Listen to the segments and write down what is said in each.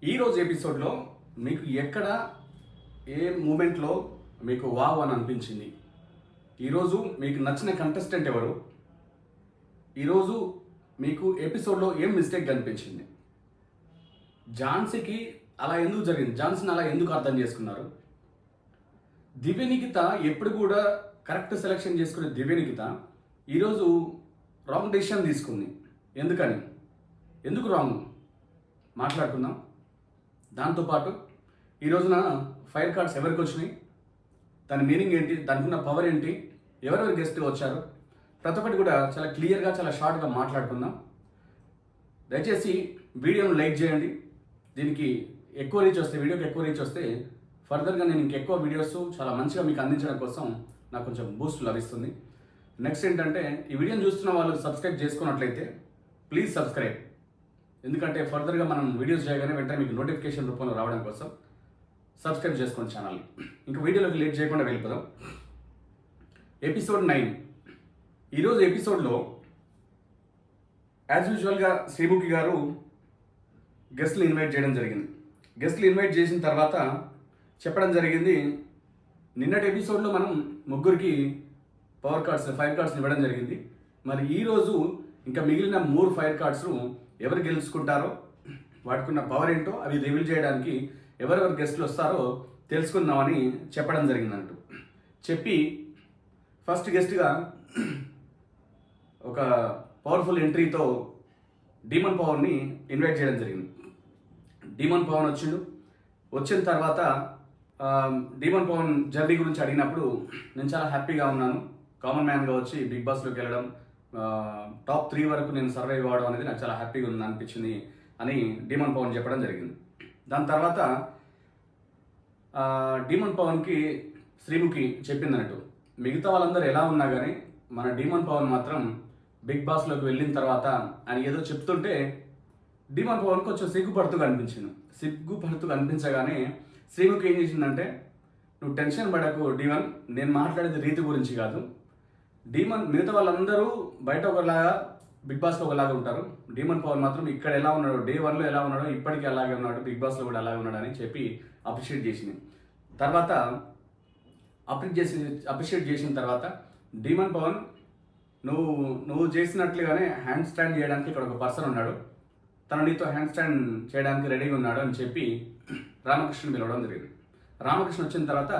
ఈరోజు ఎపిసోడ్లో మీకు ఎక్కడ ఏ మూమెంట్లో మీకు వావ్ అని అనిపించింది, ఈరోజు మీకు నచ్చిన కంటెస్టెంట్ ఎవరు, ఈరోజు మీకు ఎపిసోడ్లో ఏం మిస్టేక్ కనిపించింది, ఝాన్సీకి అలా ఎందుకు జరిగింది, ఝాన్సీని అలా ఎందుకు అర్థం చేసుకున్నారు, దివ్యనిఖిత ఎప్పుడు కూడా కరెక్ట్ సెలెక్షన్ చేసుకునే దివ్యనిఖిత ఈరోజు రాంగ్ డెసిషన్ తీసుకుంది. ఎందుకు రాంగ్ మాట్లాడుకుందాం. దాంతోపాటు ఈ రోజున ఫైర్ కార్డ్స్ ఎవరికి వచ్చినాయి, దాని మీనింగ్ ఏంటి, దానికి ఉన్న పవర్ ఏంటి, ఎవరెవరు గెస్ట్గా వచ్చారు, ప్రతి ఒక్కటి కూడా చాలా క్లియర్గా చాలా షార్ట్గా మాట్లాడుకుందాం. దయచేసి వీడియోను లైక్ చేయండి. దీనికి ఎక్కువ రీచ్ వస్తే, వీడియోకి ఎక్కువ రీచ్ వస్తే ఫర్దర్గా నేను ఇంకెక్కువ వీడియోస్ చాలా మంచిగా మీకు అందించడం కోసం నాకు కొంచెం బూస్ట్ లభిస్తుంది. నెక్స్ట్ ఏంటంటే, ఈ వీడియోని చూస్తున్న వాళ్ళు సబ్స్క్రైబ్ చేసుకున్నట్లయితే ప్లీజ్ సబ్స్క్రైబ్. ఎందుకంటే ఫర్దర్గా మనం వీడియోస్ చేయగానే వెంటనే మీకు నోటిఫికేషన్ రూపంలో రావడం కోసం సబ్స్క్రైబ్ చేసుకోండి ఛానల్ని. ఇంకా వీడియోలోకి లేట్ చేయకుండా వెళ్ళిపోదాం. ఎపిసోడ్ 9. ఈరోజు ఎపిసోడ్లో యాజ్ యూజువల్గా శ్రీముఖి గారు గెస్ట్లు ఇన్వైట్ చేయడం జరిగింది. గెస్ట్లు ఇన్వైట్ చేసిన తర్వాత చెప్పడం జరిగింది, నిన్నటి ఎపిసోడ్లో మనం ముగ్గురికి ఫైర్ కార్డ్స్ ఇవ్వడం జరిగింది. మరి ఈరోజు ఇంకా మిగిలిన 3 ఫైర్ కార్డ్స్ ఎవరు గెలుచుకుంటారో, వాటికున్న పవర్ ఏంటో అవి రివీల్ చేయడానికి ఎవరెవరు గెస్ట్లు వస్తారో తెలుసుకుందామని చెప్పడం జరిగిందంటూ చెప్పి ఫస్ట్ గెస్ట్గా ఒక పవర్ఫుల్ ఎంట్రీతో డీమన్ పవర్ని ఇన్వైట్ చేయడం జరిగింది. డీమన్ పవన్ వచ్చిన తర్వాత డీమన్ పవన్ జర్నీ గురించి అడిగినప్పుడు నేను చాలా హ్యాపీగా ఉన్నాను, కామన్ మ్యాన్గా వచ్చి బిగ్ బాస్లోకి వెళ్ళడం, టాప్ 3 వరకు నేను సర్వైవ్ అవ్వడం అనేది నాకు చాలా హ్యాపీగా ఉంది అనిపించింది అని డీమన్ పవన్ చెప్పడం జరిగింది. దాని తర్వాత డీమన్ పవన్కి శ్రీముఖి చెప్పిందన్నట్టు, మిగతా వాళ్ళందరూ ఎలా ఉన్నా కానీ మన డీమన్ పవన్ మాత్రం బిగ్ బాస్లోకి వెళ్ళిన తర్వాత అని ఏదో చెప్తుంటే డీమన్ పవన్ కొంచెం సిగ్గుపడుతూ కనిపించగానే శ్రీముఖి ఏం చేసిందంటే, నువ్వు టెన్షన్ పడకు డీమన్, నేను మాట్లాడేది రీతి గురించి కాదు. డీమన్ మిగతా వాళ్ళందరూ బయట ఒకలాగా బిగ్ బాస్లో ఒకలాగా ఉంటారు, డీమన్ పవన్ మాత్రం ఇక్కడ ఎలా ఉన్నాడు, డే 1లో ఎలా ఉన్నాడో ఇప్పటికీ అలాగే ఉన్నాడు, బిగ్ బాస్లో కూడా అలాగే ఉన్నాడు అని చెప్పి అప్రిషియేట్ చేసింది. తర్వాత అప్రిషియేట్ చేసిన తర్వాత డీమన్ పవన్, నువ్వు చేసినట్లుగానే హ్యాండ్ స్టాండ్ చేయడానికి ఇక్కడ ఒక పర్సన్ ఉన్నాడు, తను నీతో హ్యాండ్ స్టాండ్ చేయడానికి రెడీగా ఉన్నాడు అని చెప్పి రామకృష్ణ పిలవడం జరిగింది. రామకృష్ణ వచ్చిన తర్వాత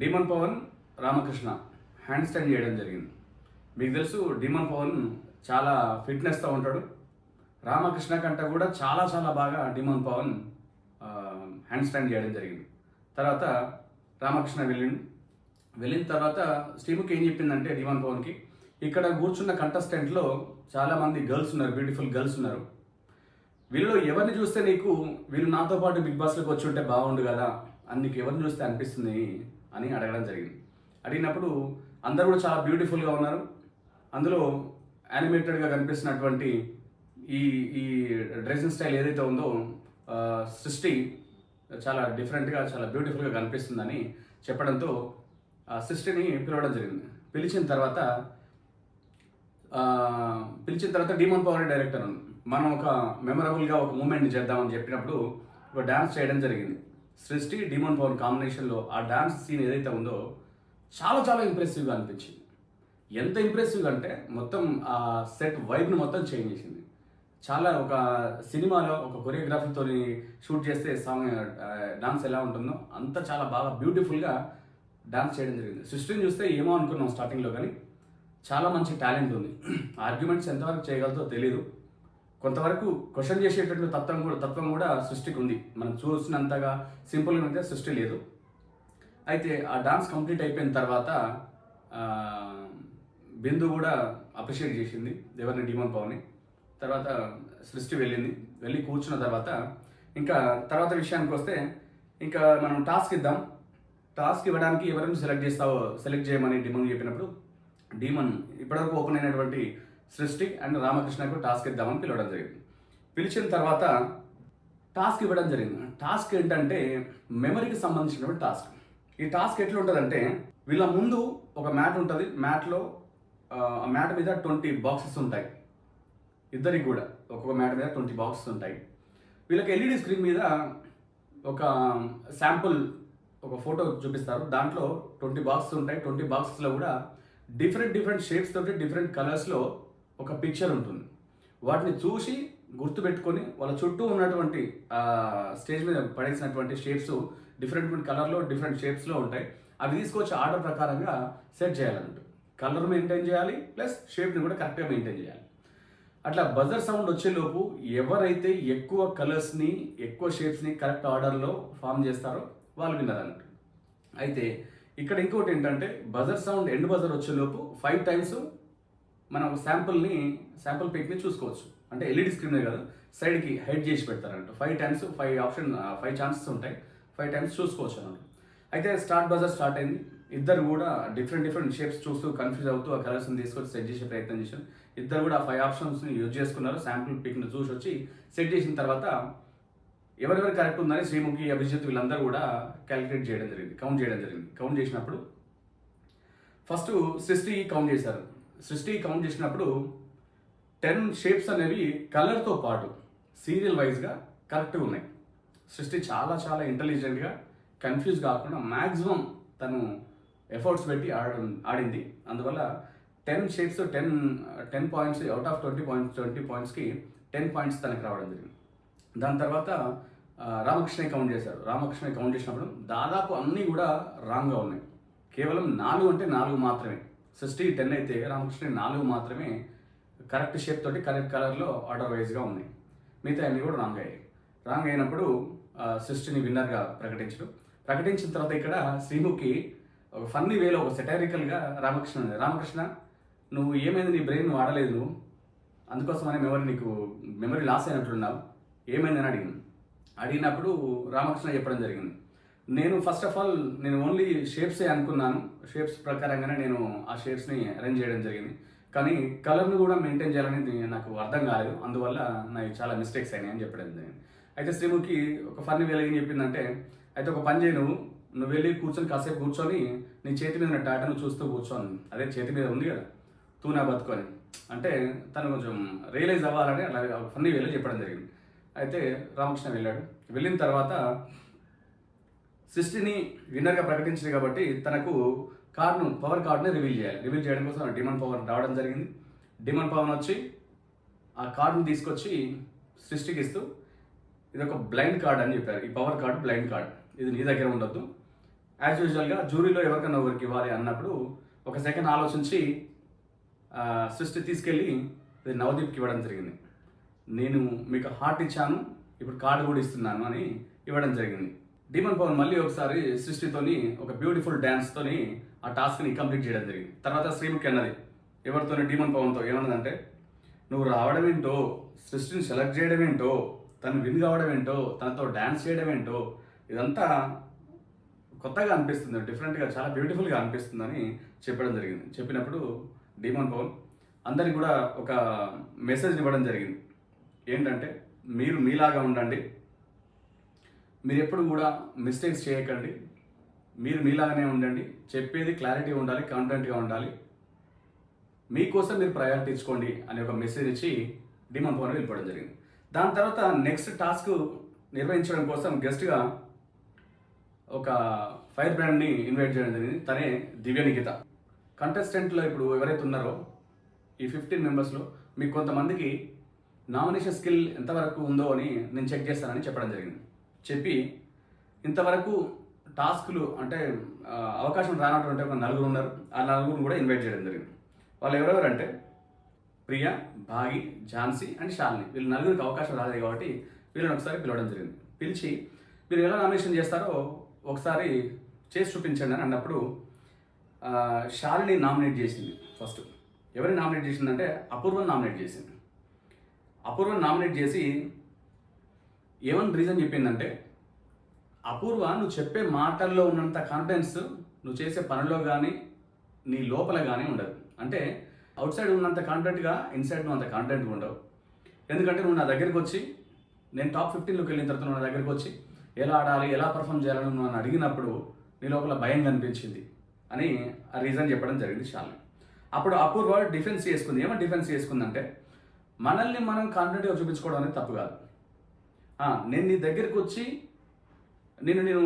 డీమన్ పవన్ రామకృష్ణ హ్యాండ్ స్టాండ్ చేయడం జరిగింది. మీకు తెలుసు డీమన్ పవన్ చాలా ఫిట్నెస్తో ఉంటాడు, రామకృష్ణ కంటే కూడా చాలా చాలా బాగా డీమన్ పవన్ హ్యాండ్ స్టాండ్ చేయడం జరిగింది. తర్వాత రామకృష్ణ వెళ్ళిన తర్వాత శ్రీముఖి ఏం చెప్పిందంటే డీమన్ పవన్కి, ఇక్కడ కూర్చున్న కంటెస్టెంట్లో చాలామంది గర్ల్స్ ఉన్నారు, బ్యూటిఫుల్ గర్ల్స్ ఉన్నారు, వీళ్ళు ఎవరిని చూస్తే వీళ్ళు నాతో పాటు బిగ్ బాస్లోకి వచ్చి ఉంటే బాగుండు కదా అని నీకు ఎవరిని చూస్తే అనిపిస్తుంది అని అడగడం జరిగింది. అడిగినప్పుడు అందరూ కూడా చాలా బ్యూటిఫుల్గా ఉన్నారు, అందులో యానిమేటెడ్గా కనిపిస్తున్నటువంటి ఈ డ్రెస్సింగ్ స్టైల్ ఏదైతే ఉందో సృష్టి చాలా డిఫరెంట్గా చాలా బ్యూటిఫుల్గా కనిపిస్తుందని చెప్పడంతో సృష్టిని పిలవడం జరిగింది. పిలిచిన తర్వాత డీమన్ పవర్ డైరెక్టర్ మనం ఒక మెమరబుల్గా ఒక మూమెంట్ని చేద్దామని చెప్పినప్పుడు ఒక డ్యాన్స్ చేయడం జరిగింది. సృష్టి డీమన్ పవర్ కాంబినేషన్లో ఆ డ్యాన్స్ సీన్ ఏదైతే ఉందో చాలా చాలా ఇంప్రెసివ్గా అనిపించింది. ఎంత ఇంప్రెసివ్గా అంటే మొత్తం ఆ సెట్ వైబ్ని మొత్తం చేంజ్ చేసింది. చాలా ఒక సినిమాలో ఒక కొరియోగ్రఫీతో షూట్ చేస్తే సాంగ్ డాన్స్ ఎలా ఉంటుందో అంత చాలా బాగా బ్యూటిఫుల్గా డాన్స్ చేయడం జరిగింది. సృష్టిని చూస్తే ఏమో అనుకున్నాం స్టార్టింగ్లో, కానీ చాలా మంచి టాలెంట్ ఉంది. ఆర్గ్యుమెంట్స్ ఎంతవరకు చేయగలతో తెలీదు, కొంతవరకు క్వశ్చన్ చేసేటటువంటి తత్వం కూడా సృష్టికి ఉంది. మనం చూసినంతగా సింపుల్గా అయితే సృష్టి లేదు. అయితే ఆ డాన్స్ కంప్లీట్ అయిపోయిన తర్వాత బిందు కూడా అప్రిషియేట్ చేసింది ఎవరిని, డీమన్ పవర్ని. తర్వాత సృష్టి వెళ్ళి కూర్చున్న తర్వాత ఇంకా తర్వాత విషయానికి వస్తే, ఇంకా మనం టాస్క్ ఇద్దాం, టాస్క్ ఇవ్వడానికి ఎవరిని సెలెక్ట్ చేయమని డీమన్ చెప్పినప్పుడు డీమన్ ఇప్పటివరకు ఓపెన్ అయినటువంటి సృష్టి అండ్ రామకృష్ణకు టాస్క్ ఇద్దామని పిలవడం జరిగింది. పిలిచిన తర్వాత టాస్క్ ఇవ్వడం జరిగింది. టాస్క్ ఏంటంటే మెమరీకి సంబంధించినటువంటి టాస్క్. ఈ టాస్క్ ఎట్లా ఉంటుందంటే, వీళ్ళ ముందు ఒక మ్యాట్ ఉంటుంది, మ్యాట్లో ఆ మ్యాట్ మీద 20 బాక్సెస్ ఉంటాయి, ఇద్దరికి కూడా ఒక్కొక్క మ్యాట్ మీద 20 బాక్సెస్ ఉంటాయి. వీళ్ళకి ఎల్ఈడి స్క్రీన్ మీద ఒక శాంపుల్ ఒక ఫోటో చూపిస్తారు. దాంట్లో 20 బాక్సెస్ ఉంటాయి. 20 బాక్సెస్లో కూడా డిఫరెంట్ షేప్స్ తోటి డిఫరెంట్ కలర్స్లో ఒక పిక్చర్ ఉంటుంది. వాటిని చూసి గుర్తుపెట్టుకొని వాళ్ళ చుట్టూ ఉన్నటువంటి స్టేజ్ మీద పడేసినటువంటి షేప్స్ డిఫరెంట్ కలర్లో డిఫరెంట్ షేప్స్లో ఉంటాయి. అవి తీసుకొచ్చి ఆర్డర్ ప్రకారంగా సెట్ చేయాలన్నట్టు. కలర్ మెయింటైన్ చేయాలి, ప్లస్ షేప్ని కూడా కరెక్ట్గా మెయింటైన్ చేయాలి. అట్లా బజర్ సౌండ్ వచ్చేలోపు ఎవరైతే ఎక్కువ కలర్స్ని ఎక్కువ షేప్స్ని కరెక్ట్ ఆర్డర్లో ఫామ్ చేస్తారో వాళ్ళు విన్నర్ అన్నట్టు. అయితే ఇక్కడ ఇంకోటి ఏంటంటే బజర్ సౌండ్ ఎండ్ బజర్ వచ్చేలోపు 5 టైమ్స్ మనం శాంపుల్ పిక్ని చూసుకోవచ్చు. అంటే ఎల్ఈడి స్క్రీనే కాదు, సైడ్కి హైడ్ చేసి పెడతారంట. 5 టైమ్స్ 5 ఛాన్సెస్ ఉంటాయి. 5 టైమ్స్ చూసుకోవచ్చు అన్నమాట. అయితే బజర్ స్టార్ట్ అయింది. ఇద్దరు కూడా డిఫరెంట్ షేప్స్ చూస్తూ కన్ఫ్యూజ్ అవుతూ ఆ కలర్స్ని తీసుకొచ్చి సెట్ చేసే ప్రయత్నం చేశారు. ఇద్దరు కూడా 5 ఆప్షన్స్ని యూజ్ చేసుకున్నారు. శాంపుల్ పిక్ని చూసి వచ్చి సెట్ చేసిన తర్వాత ఎవరెవరు కరెక్ట్ ఉందని శ్రీముఖి, అభిజిత్ వీళ్ళందరూ కూడా క్యాలిక్యులేట్ చేయడం జరిగింది, కౌంట్ చేయడం జరిగింది. కౌంట్ చేసినప్పుడు ఫస్ట్ సృష్టి కౌంట్ చేశారు. సృష్టి కౌంట్ చేసినప్పుడు 10 షేప్స్ అనేవి కలర్తో పాటు సీరియల్ వైజ్గా కరెక్ట్గా ఉన్నాయి. సృష్టి చాలా ఇంటెలిజెంట్గా కన్ఫ్యూజ్ కాకుండా మ్యాక్సిమం తను ఎఫర్ట్స్ పెట్టి ఆడింది. అందువల్ల 10 shapes 10 points out of 20 పాయింట్స్కి 10 points తనకి రావడం జరిగింది. దాని తర్వాత రామకృష్ణ కౌంట్ చేశారు. రామకృష్ణ కౌంట్ చేసినప్పుడు దాదాపు అన్నీ కూడా రాంగ్గా ఉన్నాయి. కేవలం 4 అంటే 4 మాత్రమే. సృష్టి 10 అయితే రామకృష్ణ 4 మాత్రమే కరెక్ట్ షేప్ తోటి కరెక్ట్ కలర్లో ఆర్డర్ వైజ్గా ఉన్నాయి. మిగతా అన్నీ కూడా రాంగ్ అయినప్పుడు సృష్టిని విన్నర్గా ప్రకటించిన తర్వాత ఇక్కడ శ్రీముఖి ఒక ఫన్నీ వేలో ఒక సెటైరికల్గా రామకృష్ణ నువ్వు ఏమైంది, నీ బ్రెయిన్ వాడలేదు నువ్వు, అందుకోసమనే మెమరీ లాస్ అయినట్లున్నావు, ఏమైందని అడిగినప్పుడు రామకృష్ణ చెప్పడం జరిగింది. నేను ఫస్ట్ ఆఫ్ ఆల్ ఓన్లీ షేప్సే అనుకున్నాను. షేప్స్ ప్రకారంగానే నేను ఆ షేప్స్ని అరేంజ్ చేయడం జరిగింది. కానీ కలర్ను కూడా మెయింటైన్ చేయాలనేది నాకు అర్థం కాలేదు. అందువల్ల నాకు చాలా మిస్టేక్స్ అయినాయి అని చెప్పడం జరిగింది. అయితే శ్రీముఖి ఒక ఫన్నీ వేళ ఏం చెప్పిందంటే, అయితే ఒక పని చేయి, నువ్వు వెళ్ళి కాసేపు కూర్చొని నీ చేతి మీద ఉన్న టాటాను చూస్తూ కూర్చోని, అదే చేతి మీద ఉంది కదా తూనా బతుకొని అంటే తను కొంచెం రియలైజ్ అవ్వాలని అలా ఫన్నీ వేలో చెప్పడం జరిగింది. అయితే రామకృష్ణ వెళ్ళిన తర్వాత సృష్టిని విన్నర్గా ప్రకటించింది కాబట్టి తనకు పవర్ కార్డుని రివీల్ చేయడం కోసం డిమాండ్ పవర్ రావడం జరిగింది. డిమాండ్ పవర్ వచ్చి ఆ కార్డుని తీసుకొచ్చి సృష్టికి ఇస్తూ ఇది ఒక బ్లైండ్ కార్డ్ అని చెప్పారు. ఈ పవర్ కార్డు బ్లైండ్ కార్డ్, ఇది నీ దగ్గర ఉండొద్దు. యాజ్ యూజువల్గా జూరీలో ఎవరికన్నా ఎవరికి ఇవ్వాలి అన్నప్పుడు ఒక సెకండ్ ఆలోచించి సృష్టి తీసుకెళ్ళి ఇది నవదీప్కి ఇవ్వడం జరిగింది. నేను మీకు హార్ట్ ఇచ్చాను, ఇప్పుడు కార్డు కూడా ఇస్తున్నాను అని ఇవ్వడం జరిగింది. డిమాండ్ పవన్ మళ్ళీ ఒకసారి సృష్టితోని ఒక బ్యూటిఫుల్ డ్యాన్స్తోని ఆ టాస్క్ని కంప్లీట్ చేయడం జరిగింది. తర్వాత శ్రీముఖి అన్నది ఎవరితోని డిమాండ్ పవన్తో ఏమన్నదంటే, నువ్వు రావడం ఏంటో, సృష్టిని సెలెక్ట్ చేయడం ఏంటో, తను విన్ కావడం ఏంటో, తనతో డ్యాన్స్ చేయడం ఏంటో, ఇదంతా కొత్తగా అనిపిస్తుంది, డిఫరెంట్గా చాలా బ్యూటిఫుల్గా అనిపిస్తుందని చెప్పడం జరిగింది. చెప్పినప్పుడు డిమాండ్ పవన్ అందరికి కూడా ఒక మెసేజ్ ఇవ్వడం జరిగింది. ఏంటంటే, మీరు మీలాగా ఉండండి, మీరు ఎప్పుడు కూడా మిస్టేక్స్ చేయకండి, మీరు మీలాగానే ఉండండి, చెప్పేది క్లారిటీ ఉండాలి, కాన్ఫిడెంట్గా ఉండాలి, మీకోసం మీరు ప్రయారిటీ ఇచ్చుకోండి అని ఒక మెసేజ్ ఇచ్చి డిమాండ్ పవన్ వెళ్ళిపోవడం జరిగింది. దాని తర్వాత నెక్స్ట్ టాస్క్ నిర్వహించడం కోసం గెస్ట్గా ఒక ఫైర్ బ్రాండ్ని ఇన్వైట్ చేయడం జరిగింది. తనే దివ్యనికిత. కంటెస్టెంట్లో ఇప్పుడు ఎవరైతే ఉన్నారో ఈ 15 మెంబర్స్లో మీకు కొంతమందికి నామినేషన్ స్కిల్ ఎంతవరకు ఉందో అని నేను చెక్ చేస్తానని చెప్పడం జరిగింది. చెప్పి ఇంతవరకు టాస్క్లు అంటే అవకాశం రానటువంటి ఒక 4 ఉన్నారు. ఆ 4 కూడా ఇన్వైట్ చేయడం జరిగింది. వాళ్ళు ఎవరెవరంటే ప్రియా, భాగి, ఝాన్సీ అండ్ శాలిని. వీళ్ళు 4కి అవకాశం రాలేదు కాబట్టి వీళ్ళని ఒకసారి పిలవడం జరిగింది. పిలిచి మీరు ఎలా నామినేషన్ చేస్తారో ఒకసారి చేసి చూపించండి అని అన్నప్పుడు శాలిని నామినేట్ చేసింది. ఫస్ట్ ఎవరిని నామినేట్ చేసిందంటే అపూర్వని నామినేట్ చేసింది. అపూర్వని నామినేట్ చేసి ఏమని రీజన్ చెప్పిందంటే, అపూర్వ నువ్వు చెప్పే మాటల్లో ఉన్నంత కాన్ఫిడెన్స్ నువ్వు చేసే పనిలో కానీ నీ లోపల కానీ ఉండదు. అంటే అవుట్ సైడ్ ఉన్నంత కాన్ఫిడెంట్గా ఇన్సైడ్ నువ్వు అంత కాన్ఫిడెంట్గా ఉండవు. ఎందుకంటే నువ్వు నా దగ్గరికి వచ్చి, నేను టాప్ 15లోకి వెళ్ళిన తర్వాత నువ్వు నా దగ్గరికి వచ్చి ఎలా ఆడాలి, ఎలా పర్ఫామ్ చేయాలని నువ్వు నన్ను అడిగినప్పుడు నీ లోపల భయం కనిపించింది అని ఆ రీజన్ చెప్పడం జరిగింది శాలిని. అప్పుడు అపూర్వ డిఫెన్స్ చేసుకుంది. ఏమో డిఫెన్స్ చేసుకుందంటే, మనల్ని మనం కాన్ఫిడెంట్గా చూపించుకోవడం అనేది తప్పు కాదు. నేను నీ దగ్గరికి వచ్చి నేను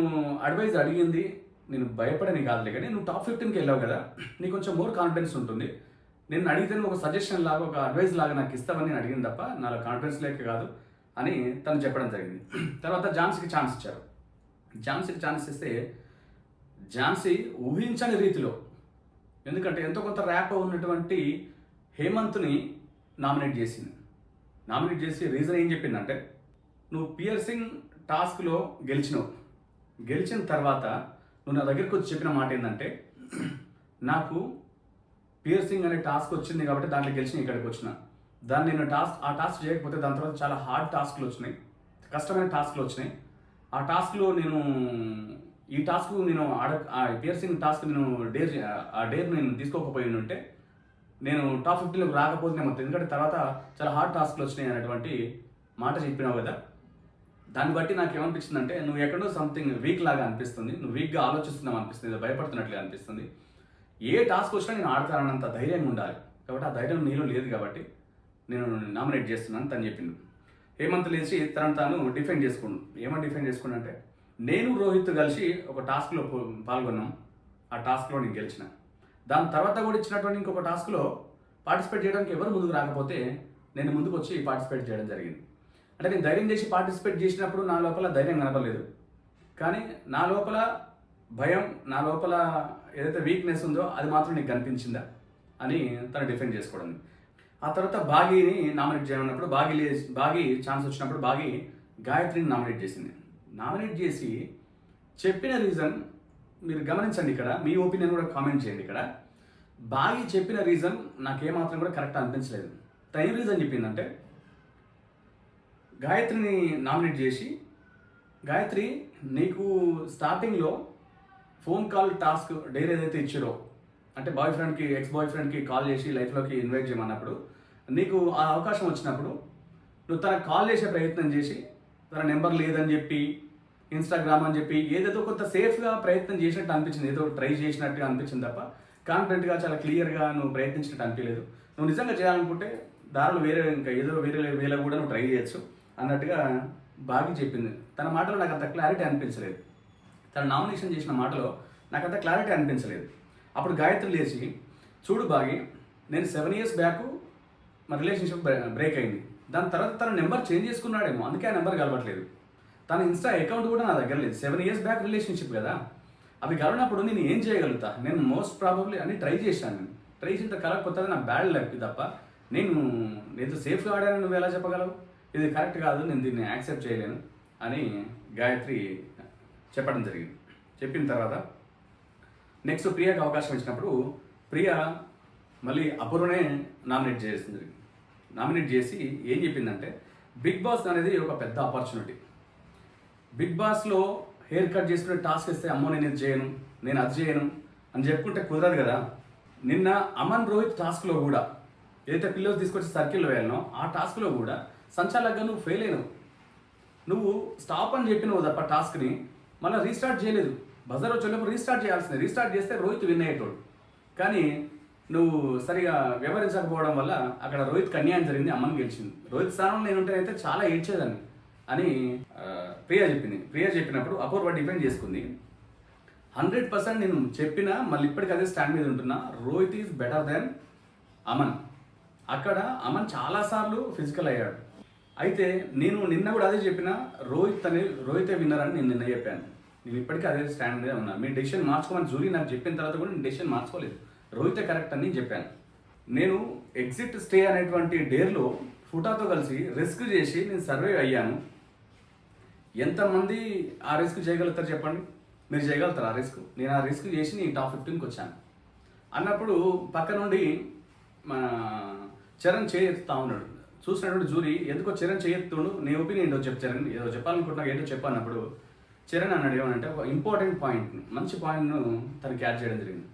అడ్వైజ్ అడిగింది, నేను భయపడని కాదులే, కానీ నువ్వు టాప్ 15కి వెళ్ళావు కదా, నీకు కొంచెం మోర్ కాన్ఫిడెన్స్ ఉంటుంది. నేను అడిగితే నువ్వు ఒక సజెషన్ లాగా, ఒక అడ్వైస్ లాగా నాకు ఇస్తావని నేను అడిగింది తప్ప నాలో కాన్ఫిడెన్స్ లేక కాదు అని తను చెప్పడం జరిగింది. తర్వాత ఝాన్సీకి ఛాన్స్ ఇచ్చారు. ఝాన్సీకి ఛాన్స్ ఇస్తే ఝాన్సీ ఊహించని రీతిలో, ఎందుకంటే ఎంతో కొంత ర్యాప్ ఉన్నటువంటి హేమంత్ని నామినేట్ చేసింది. నామినేట్ చేసి రీజన్ ఏం చెప్పిందంటే, నువ్వు పియర్సింగ్ టాస్క్లో గెలిచినావు, గెలిచిన తర్వాత నువ్వు నా దగ్గరికి వచ్చి చెప్పిన మాట ఏంటంటే, నాకు పియర్సింగ్ అనే టాస్క్ వచ్చింది కాబట్టి దాంట్లో గెలిచిన ఇక్కడికి వచ్చిన, దాన్ని నేను ఆ టాస్క్ చేయకపోతే దాని తర్వాత చాలా హార్డ్ టాస్క్లు వచ్చినాయి, కష్టమైన టాస్క్లు వచ్చినాయి. ఆ టాస్క్లో ఈ టాస్క్ నేను ఆ పియర్సింగ్ టాస్క్ డేర్ నేను తీసుకోకపోయి ఉంటే నేను టాప్ 15లోకి రాకపోతే మొత్తం, ఎందుకంటే తర్వాత చాలా హార్డ్ టాస్క్లు వచ్చినాయి అనేటువంటి మాట చెప్పినావు కదా. దాన్ని బట్టి నాకు ఏమనిపించిందంటే, నువ్వు ఎక్కడో సంథింగ్ వీక్ లాగా అనిపిస్తుంది, నువ్వు వీక్గా ఆలోచిస్తున్నావు అనిపిస్తుంది, భయపడుతున్నట్లుగా అనిపిస్తుంది. ఏ టాస్క్ వచ్చినా నేను ఆడతానన్నంత ధైర్యంగా ఉండాలి, కాబట్టి ఆ ధైర్యం నీలో లేదు కాబట్టి నేను నామినేట్ చేస్తున్నాను తను చెప్పింది. హేమంత్ లేచి తనను తాను డిఫెండ్ చేసుకున్నాను. ఏమని డిఫెండ్ చేసుకున్నా అంటే, నేను రోహిత్ కలిసి ఒక టాస్క్లో పాల్గొన్నాం, ఆ టాస్క్లో నేను గెలిచిన, దాని తర్వాత కూడా ఇచ్చినటువంటి ఇంకొక టాస్క్లో పార్టిసిపేట్ చేయడానికి ఎవరు ముందుకు రాకపోతే నేను ముందుకు వచ్చి పార్టిసిపేట్ చేయడం జరిగింది. అంటే నేను ధైర్యం చేసి పార్టిసిపేట్ చేసినప్పుడు నా లోపల ధైర్యం కనపడలేదు, కానీ నా లోపల భయం, నా లోపల ఏదైతే వీక్నెస్ ఉందో అది మాత్రం నీకు కనిపించిందా అని తను డిఫెండ్ చేసుకోవడం. ఆ తర్వాత బాగీని నామినేట్ చేయమన్నప్పుడు బాగీ ఛాన్స్ వచ్చినప్పుడు బాగీ గాయత్రిని నామినేట్ చేసింది. నామినేట్ చేసి చెప్పిన రీజన్ మీరు గమనించండి, ఇక్కడ మీ ఒపీనియన్ కూడా కామెంట్ చేయండి. ఇక్కడ బాగీ చెప్పిన రీజన్ నాకేమాత్రం కూడా కరెక్ట్ అనిపించలేదు. తన రీజన్ చెప్పిందంటే, గాయత్రిని నామినేట్ చేసి, గాయత్రి నీకు స్టార్టింగ్లో ఫోన్ కాల్ టాస్క్ డైరీ ఏదైతే ఇచ్చారో, అంటే ఎక్స్ బాయ్ ఫ్రెండ్కి కాల్ చేసి లైఫ్లోకి ఇన్వైట్ చేయమన్నప్పుడు, నీకు ఆ అవకాశం వచ్చినప్పుడు నువ్వు తనకు కాల్ చేసే ప్రయత్నం చేసి, తన నెంబర్ లేదని చెప్పి, ఇన్స్టాగ్రామ్ అని చెప్పి ఏదేదో కొంత సేఫ్గా ప్రయత్నం చేసినట్టు అనిపించింది, ఏదో ట్రై చేసినట్టుగా అనిపించింది తప్ప కాన్ఫిడెంట్గా చాలా క్లియర్గా నువ్వు ప్రయత్నించినట్టు అనిపించలేదు. నువ్వు నిజంగా చేయాలనుకుంటే దారిలో ఇంకా ఏదో వేరే కూడా నువ్వు ట్రై చేయొచ్చు అన్నట్టుగా బాగా చెప్పింది. తన మాటలో నాకు అంత క్లారిటీ అనిపించలేదు, తన నామినేషన్ చేసిన మాటలో నాకు అంత క్లారిటీ అనిపించలేదు. అప్పుడు గాయత్రి లేచి, చూడు బాగి, నేను 7 years బ్యాక్ మా రిలేషన్షిప్ బ్రేక్ అయింది, దాని తర్వాత తన నెంబర్ చేంజ్ చేసుకున్నాడేమో, అందుకే ఆ నెంబర్ కలవట్లేదు, తన ఇన్స్టా అకౌంట్ కూడా నా దగ్గర లేదు, 7 years బ్యాక్ రిలేషన్షిప్ కదా, అవి కలవనప్పుడు నేను ఏం చేయగలుగుతా, నేను మోస్ట్ ప్రాబబ్లీ అన్ని ట్రై చేశాను, నేను ట్రై చేసిన కలగకపోతే నా బ్యాడ్ లక్ తప్ప నేను సేఫ్గా ఆడాను, నువ్వు ఎలా చెప్పగలవు, ఇది కరెక్ట్ కాదు, నేను దీన్ని యాక్సెప్ట్ చేయలేను అని గాయత్రి చెప్పడం జరిగింది. చెప్పిన తర్వాత నెక్స్ట్ ప్రియాకి అవకాశం ఇచ్చినప్పుడు ప్రియా మళ్ళీ అపూర్వనే నామినేట్ చేసింది. నామినేట్ చేసి ఏం చెప్పిందంటే, బిగ్ బాస్ అనేది ఒక పెద్ద ఆపర్చునిటీ, బిగ్ బాస్లో హెయిర్ కట్ చేసుకునే టాస్క్ ఇస్తే అమ్మో నేను ఇది చేయను, నేను అది చేయను అని చెప్పుకుంటే కుదరదు కదా. నిన్న అమన్ రోహిత్ టాస్క్లో కూడా ఏదైతే పిల్లలు తీసుకొచ్చి సర్కిల్లో వేయాలనో ఆ టాస్క్లో కూడా సంచాలకుగా నువ్వు ఫెయిల్ అయినావు. నువ్వు స్టాప్ అని చెప్పినావు తప్ప టాస్క్ని మళ్ళీ రీస్టార్ట్ చేయలేదు. బజార్ వచ్చేటప్పుడు రీస్టార్ట్ చేయాల్సింది, రీస్టార్ట్ చేస్తే రోహిత్ విన్ అయ్యేటోడు, కానీ నువ్వు సరిగా వ్యవహరించకపోవడం వల్ల అక్కడ రోహిత్కి అన్యాయం జరిగింది, అమ్మని గెలిచింది. రోహిత్ స్థానంలో నేను ఉంటేనైతే చాలా ఏడ్చేదాన్ని అని ప్రియా చెప్పింది. ప్రియా చెప్పినప్పుడు అపూర్వ డిఫెండ్ చేసుకుంది. 100% నేను చెప్పినా మళ్ళీ ఇప్పటికీ అదే స్టాండ్ మీద ఉంటున్నా, Rohit is better than Aman. అక్కడ అమన్ చాలాసార్లు ఫిజికల్ అయ్యాడు, అయితే నేను నిన్న కూడా అదే చెప్పిన, రోహితే విన్నర్ అని నేను నిన్న చెప్పాను. నేను ఇప్పటికీ అదే స్టాండ్ మీద ఉన్నా. మీ డెసిషన్ మార్చుకోమని జూరీ నాకు చెప్పిన తర్వాత కూడా నేను డెసిషన్ మార్చుకోలేదు, రోహితే కరెక్ట్ అని చెప్పాను. నేను ఎగ్జిట్ స్టే అనేటువంటి డేర్లో ఫుటాతో కలిసి రిస్క్ చేసి నేను సర్వే అయ్యాను. ఎంతమంది ఆ రిస్క్ చేయగలుగుతారు చెప్పండి, మీరు చేయగలుగుతారు ఆ రిస్క్? నేను ఆ రిస్క్ చేసి నేను టాప్ 15కి వచ్చాను అన్నప్పుడు పక్క నుండి మన చరణ్ చేయెత్తుతా ఉన్నాడు. చూసినటువంటి జూరీ ఎందుకో చరణ్ చేయెత్తుడు, నీ ఒపీనియన్ ఏంటో చెప్పు చరణ్, ఏదో చెప్పాలనుకుంటున్నా ఏంటో చెప్పన్నప్పుడు చరణ్ అన్నాడు ఏమనంటే, ఒక ఇంపార్టెంట్ పాయింట్, మంచి పాయింట్ను తనకి యాడ్ చేయడం జరిగింది.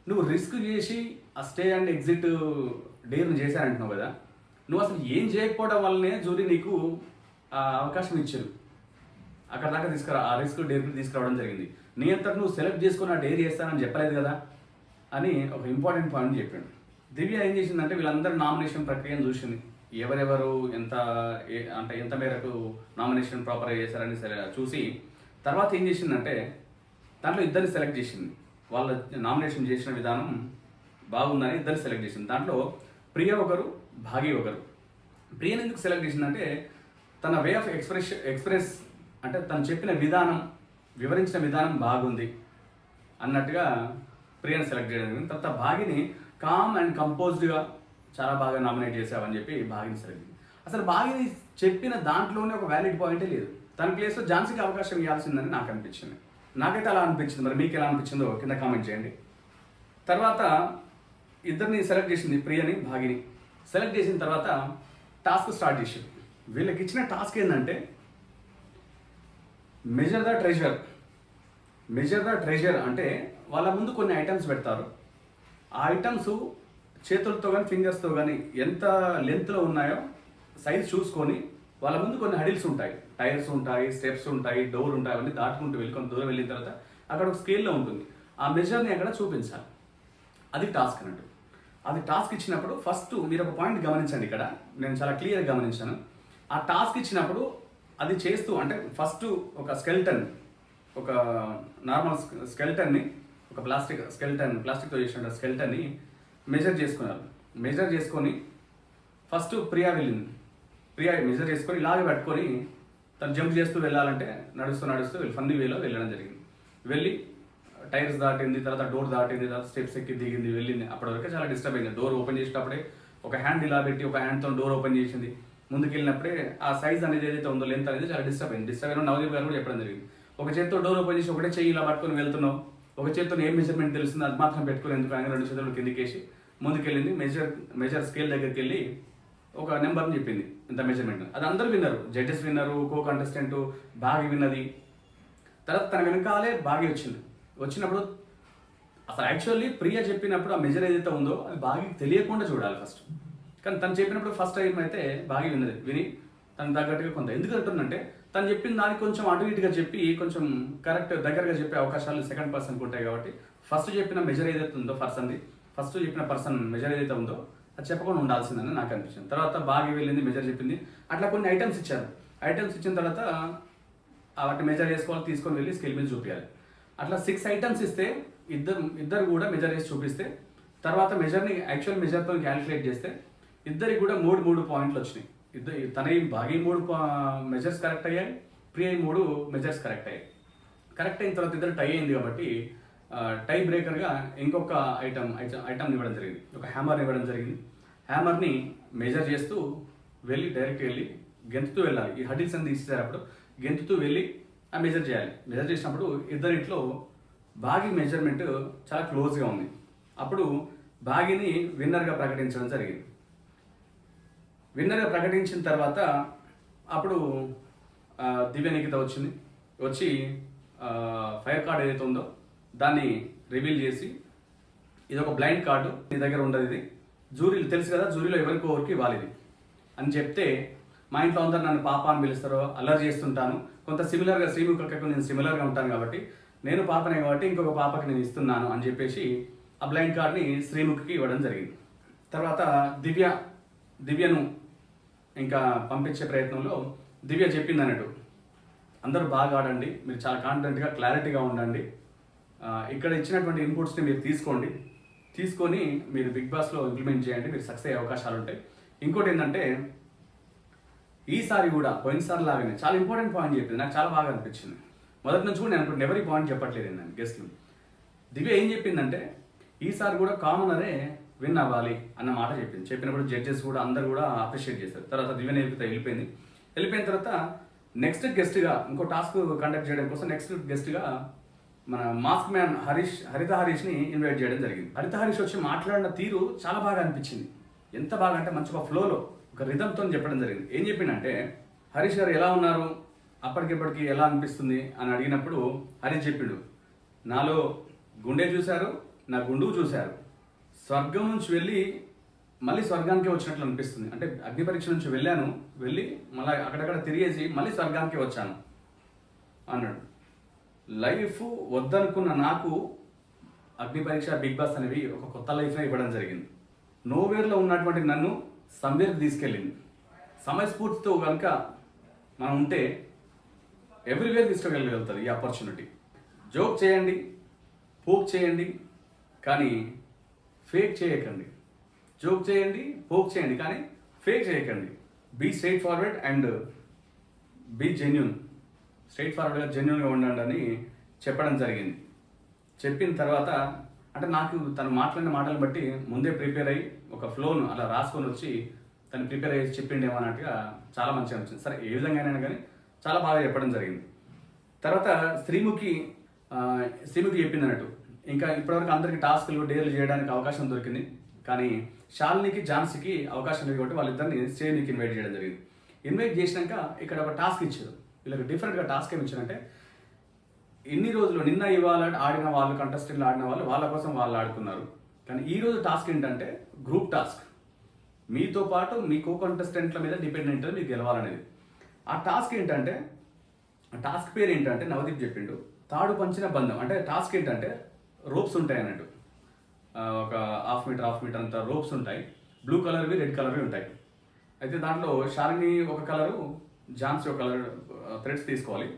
నువ్వు రిస్క్ చేసి ఆ స్టే అండ్ ఎగ్జిట్ డేర్ను చేశానంటున్నావు కదా, నువ్వు అసలు ఏం చేయకపోవడం వల్లనే జూరీ నీకు ఆ అవకాశం ఇచ్చారు, అక్కడ దాకా ఆ రిస్క్ డేర్కి తీసుకురావడం జరిగింది. నీ అంతటి నువ్వు సెలెక్ట్ చేసుకుని ఆ డేర్ చేస్తానని చెప్పలేదు కదా అని ఒక ఇంపార్టెంట్ పాయింట్ చెప్పాడు. దివ్య ఏం చేసిందంటే, వీళ్ళందరూ నామినేషన్ ప్రక్రియను చూసింది, ఎవరెవరు ఎంత అంటే ఎంత మేరకు నామినేషన్ ప్రాపర్గా చేశారని చూసి తర్వాత ఏం చేసిందంటే దాంట్లో ఇద్దరిని సెలెక్ట్ చేసింది. వాళ్ళ నామినేషన్ చేసిన విధానం బాగుందని ఇద్దరు సెలెక్ట్ చేసింది. దాంట్లో ప్రియ ఒకరు, భాగి ఒకరు. ప్రియని ఎందుకు సెలెక్ట్ చేసిందంటే తన వే ఆఫ్ ఎక్స్ప్రెస్ అంటే తను చెప్పిన విధానం, వివరించిన విధానం బాగుంది అన్నట్టుగా ప్రియని సెలెక్ట్ చేయడం జరిగింది. తర్వాత భాగిని కామ్ అండ్ కంపోజ్డ్గా చాలా బాగా నామినేట్ చేసావని చెప్పి భాగిని సెలెక్ట్ చేసింది. అసలు భాగిని చెప్పిన దాంట్లోనే ఒక వ్యాలిడ్ పాయింటే లేదు. తన ప్లేస్లో ఝాన్సీకి అవకాశం ఇవ్వాల్సిందని నాకు అనిపించింది. నాకైతే అలా అనిపించింది. మరి మీకు ఎలా అనిపించిందో కింద కామెంట్ చేయండి. తర్వాత ఇద్దరిని సెలెక్ట్ చేసింది, ప్రియని భాగిని. సెలెక్ట్ చేసిన తర్వాత టాస్క్ స్టార్ట్ చేసింది. వీళ్ళకి ఇచ్చిన టాస్క్ ఏంటంటే మెజర్ ద ట్రెజర్ అంటే వాళ్ళ ముందు కొన్ని ఐటమ్స్ పెడతారు. ఆ ఐటమ్స్ చేతులతో కానీ ఫింగర్స్తో కానీ ఎంత లెంత్లో ఉన్నాయో సైజ్ చూసుకొని వాళ్ళ ముందు కొన్ని హడిల్స్ ఉంటాయి, టైర్స్ ఉంటాయి, స్టెప్స్ ఉంటాయి, డోర్ ఉంటాయి. అవన్నీ దాటుకుంటూ వెళ్ళి కొంత దూరం వెళ్ళిన తర్వాత అక్కడ ఒక స్కేల్లో ఉంటుంది. ఆ మెజర్ని అక్కడ చూపించాలి. అది టాస్క్ అన్నట్టు. అది టాస్క్ ఇచ్చినప్పుడు ఫస్ట్ మీరు ఒక పాయింట్ గమనించండి. ఇక్కడ నేను చాలా క్లియర్గా గమనించాను. ఆ టాస్క్ ఇచ్చినప్పుడు అది చేస్తూ అంటే ఫస్ట్ ఒక స్కెల్టన్, ఒక నార్మల్ స్కెల్టన్ని, ఒక ప్లాస్టిక్తో చేసిన స్కెల్టన్ని మెజర్ చేసుకున్నారు. మెజర్ చేసుకొని ఫస్ట్ ప్రియా వెళ్ళింది. ప్రియా మెజర్ చేసుకొని ఇలాగే పట్టుకొని తను జంప్ చేస్తూ వెళ్ళాలంటే నడుస్తూ ఫన్నీ వేలో వెళ్ళడం జరిగింది. వెళ్ళి టైర్స్ దాటింది, తర్వాత డోర్ దాటింది, తర్వాత స్టెప్స్ ఎక్కి దిగింది, వెళ్ళింది. అప్పటివరకు చాలా డిస్టర్బ్ అయింది. డోర్ ఓపెన్ చేసేటప్పుడే ఒక హ్యాండ్ ఇలా పెట్టి ఒక హ్యాండ్తో డోర్ ఓపెన్ చేసింది. ముందుకు వెళ్ళినప్పుడే ఆ సైజ్ అనేది ఏదైతే ఉందో, లెంత్ అనేది చాలా డిస్టర్బ్ అయింది. డిస్టర్బ్ అయిన నవదీప్ గారు కూడా చెప్పడం జరిగింది. ఒక చేత్తో డోర్ ఓపెన్ చేసి ఒకటే చెయ్యి ఇలా పట్టుకొని వెళ్తున్నావు, ఒక చేత్తో ఏం మెజర్మెంట్ తెలుస్తుంది అది మాత్రం పెట్టుకుని ఎందుకు ఆయన రెండు చేతులు కిందికేసి ముందుకెళ్ళింది. మెజర్ స్కేల్ దగ్గరికి వెళ్ళి ఒక నెంబర్ని చెప్పింది, ఇంత మెజర్మెంట్. అది అందరూ విన్నారు, జడ్జెస్ విన్నారు, కో కంటెస్టెంట్ బాగి విన్నది. తర్వాత తన వెనకాలే బాగి వచ్చినప్పుడు అసలు యాక్చువల్లీ ప్రియ చెప్పినప్పుడు ఆ మెజర్ ఏదైతే ఉందో అది బాగి తెలియకుండా చూడాలి ఫస్ట్. కానీ తను చెప్పినప్పుడు ఫస్ట్ టైం అయితే బాగి విని తను తగ్గట్టుగా కొంత ఎందుకు అంటుందంటే తను చెప్పిన దానికి కొంచెం అటు ఇటుగా చెప్పి కొంచెం కరెక్ట్ దగ్గరగా చెప్పే అవకాశాలు సెకండ్ పర్సన్కి ఉంటాయి. కాబట్టి ఫస్ట్ చెప్పిన మెజర్ ఏదైతే ఉందో ఫస్ట్ చెప్పిన పర్సన్ మెజర్ ఏదైతే ఉందో అది చెప్పకుండా ఉండాల్సిందని నాకు అనిపించింది. తర్వాత బాగా వెళ్ళింది, మెజర్ చెప్పింది. అట్లా కొన్ని ఐటమ్స్ ఇచ్చారు. ఐటమ్స్ ఇచ్చిన తర్వాత వాటిని మెజర్ చేసుకోవాలి, తీసుకొని వెళ్ళి స్కేల్ మీద చూపించాలి. అట్లా 6 ఐటమ్స్ ఇస్తే ఇద్దరు కూడా మెజర్ చేసి చూపిస్తే తర్వాత మెజర్ని యాక్చువల్ మెజర్తో క్యాలిక్యులేట్ చేస్తే ఇద్దరికి కూడా 3 పాయింట్లు వచ్చినాయి. బాగా 3 మెజర్స్ కరెక్ట్ అయ్యాయి, ప్రియ 3 మెజర్స్ కరెక్ట్ అయ్యాయి. కరెక్ట్ అయిన తర్వాత ఇద్దరు టై అయింది కాబట్టి టై బ్రేకర్గా ఇంకొక ఐటమ్ ఇవ్వడం జరిగింది. ఒక హ్యామర్ని ఇవ్వడం జరిగింది. హ్యామర్ని మెజర్ చేస్తూ డైరెక్ట్ వెళ్ళి గెంతుతూ వెళ్ళాలి. ఈ హడిల్స్ అని తీసేటప్పుడు గెంతుతూ వెళ్ళి ఆ మెజర్ చేయాలి. మెజర్ చేసినప్పుడు ఇద్దరిట్లో బాగి మెజర్మెంట్ చాలా క్లోజ్గా ఉంది. అప్పుడు బాగిని విన్నర్గా ప్రకటించడం జరిగింది. విన్నర్గా ప్రకటించిన తర్వాత అప్పుడు దివ్యనికిత వచ్చి ఫైర్ కార్డ్ ఏదైతే ఉందో దాన్ని రివీల్ చేసి ఇది ఒక బ్లైండ్ కార్డు, నీ దగ్గర ఉండదు, ఇది జూరీలు తెలుసు కదా, జూరీలో ఎవరికి ఇవ్వాలి ఇది అని చెప్తే మా ఇంట్లో అందరూ నన్ను పాప అని పిలుస్తారో, అల్లరి చేస్తుంటాను, కొంత సిమిలర్గా శ్రీముఖకు నేను సిమిలర్గా ఉంటాను కాబట్టి నేను పాపనే కాబట్టి ఇంకొక పాపకి నేను ఇస్తున్నాను అని చెప్పేసి ఆ బ్లైండ్ కార్డ్ని శ్రీముఖికి ఇవ్వడం జరిగింది. తర్వాత దివ్యను ఇంకా పంపించే ప్రయత్నంలో దివ్య చెప్పింది అన్నట్టు, అందరూ బాగా ఆడండి, మీరు చాలా కాన్ఫిడెంట్గా క్లారిటీగా ఉండండి, ఇక్కడ ఇచ్చినటువంటి ఇన్పుట్స్ని మీరు తీసుకొని మీరు బిగ్ బాస్లో ఇంప్లిమెంట్ చేయండి, మీరు సక్సెస్ అయ్యే అవకాశాలు ఉంటాయి. ఇంకోటి ఏంటంటే ఈసారి కూడా పోయినసారి లాగానే చాలా ఇంపార్టెంట్ పాయింట్ చెప్పింది, నాకు చాలా బాగా అనిపించింది. మొదటి నుంచి కూడా నేను అనుకుంటే ఎవరి పాయింట్ చెప్పట్లేదు నేను గెస్ట్లు. దివ్య ఏం చెప్పిందంటే ఈసారి కూడా కామనరే విన్ అవ్వాలి అన్న మాట చెప్పింది. చెప్పినప్పుడు జడ్జెస్ కూడా అందరు కూడా అప్రిషియేట్ చేశారు. తర్వాత దివ్య వెళ్ళిపోయిన తర్వాత నెక్స్ట్ గెస్ట్గా ఇంకో టాస్క్ కండక్ట్ చేయడం కోసం నెక్స్ట్ గెస్ట్గా మన మాస్క్ మ్యాన్ హరిత హరీష్ని ఇన్వైట్ చేయడం జరిగింది. హరిత హరీష్ వచ్చి మాట్లాడిన తీరు చాలా బాగా అనిపించింది. ఎంత బాగా అంటే మంచి ఒక ఫ్లోలో ఒక రిథంతో చెప్పడం జరిగింది. ఏం చెప్పిందంటే హరీష్ గారు ఎలా ఉన్నారు, అప్పటికిప్పటికి ఎలా అనిపిస్తుంది అని అడిగినప్పుడు హరీష్ చెప్పిండు, నాలో గుండె చూశారు, నా గుండువు చూశారు, స్వర్గం నుంచి వెళ్ళి మళ్ళీ స్వర్గానికే వచ్చినట్లు అనిపిస్తుంది. అంటే అగ్ని పరీక్ష నుంచి వెళ్ళి మళ్ళీ అక్కడక్కడ తిరిగేసి మళ్ళీ స్వర్గానికే వచ్చాను అన్నాడు. లైఫ్ వద్దనుకున్న నాకు అగ్ని పరీక్ష, బిగ్ బాస్ అనేవి ఒక కొత్త లైఫ్ని ఇవ్వడం జరిగింది. నోవేర్లో ఉన్నటువంటి నన్ను సమ్వేర్కి తీసుకెళ్ళింది. సమయస్ఫూర్తితో కనుక మనం ఉంటే ఎవ్రీవేర్ తీసుకెళ్ళగలుగుతుంది ఈ ఆపర్చునిటీ. జోక్ చేయండి, పోక్ చేయండి, కానీ ఫేక్ చేయకండి. జోక్ చేయండి, పోక్ చేయండి, కానీ ఫేక్ చేయకండి. Be straightforward and be genuine. Straight ఫార్వర్డ్గా జెన్యున్గా ఉండండి అని చెప్పడం జరిగింది. చెప్పిన తర్వాత అంటే నాకు తను మాట్లాడిన మాటలను బట్టి ముందే ప్రిపేర్ అయ్యి ఒక ఫ్లోను అలా రాసుకొని వచ్చి తను ప్రిపేర్ అయ్యి చెప్పిండేమో అన్నట్టుగా చాలా మంచిగా అనిపించింది. సరే, ఏ విధంగానైనా కానీ చాలా బాగా చెప్పడం జరిగింది. తర్వాత శ్రీముఖి చెప్పింది అన్నట్టు. ఇంకా ఇప్పటివరకు అందరికీ టాస్క్లు డేర్లు చేయడానికి అవకాశం దొరికింది, కానీ శాలినికి ఝాన్సీకి అవకాశం లేదు కాబట్టి వాళ్ళిద్దరిని స్టేజ్కి ఇన్వైట్ చేయడం జరిగింది. ఇన్వైట్ చేసినాక ఇక్కడ ఒక టాస్క్ ఇచ్చారు. వీళ్ళకి డిఫరెంట్గా టాస్క్ ఏమి ఇచ్చారంటే, ఇన్ని రోజులు నిన్న ఇవాళ ఆడిన వాళ్ళు, కంటెస్టెంట్లు ఆడిన వాళ్ళు వాళ్ళ కోసం వాళ్ళు ఆడుకున్నారు. కానీ ఈరోజు టాస్క్ ఏంటంటే గ్రూప్ టాస్క్. మీతో పాటు మీ కో కంటెస్టెంట్ల మీద డిపెండ్ ఉంటుంది మీరు గెలవాలనేది. ఆ టాస్క్ ఏంటంటే, ఆ టాస్క్ పేరు ఏంటంటే నవదీప్ చెప్పిండు, తాడు పంచిన బంధం. అంటే టాస్క్ ఏంటంటే రోప్స్ ఉంటాయి అన్నట్టు. ఒక హాఫ్ మీటర్ అంత రోప్స్ ఉంటాయి. బ్లూ కలర్వి, రెడ్ కలర్వి ఉంటాయి. అయితే దాంట్లో శాలిని ఒక కలరు, ఝాన్సీ ఒక కలర్ థ్రెడ్స్ తీసుకోవాలి.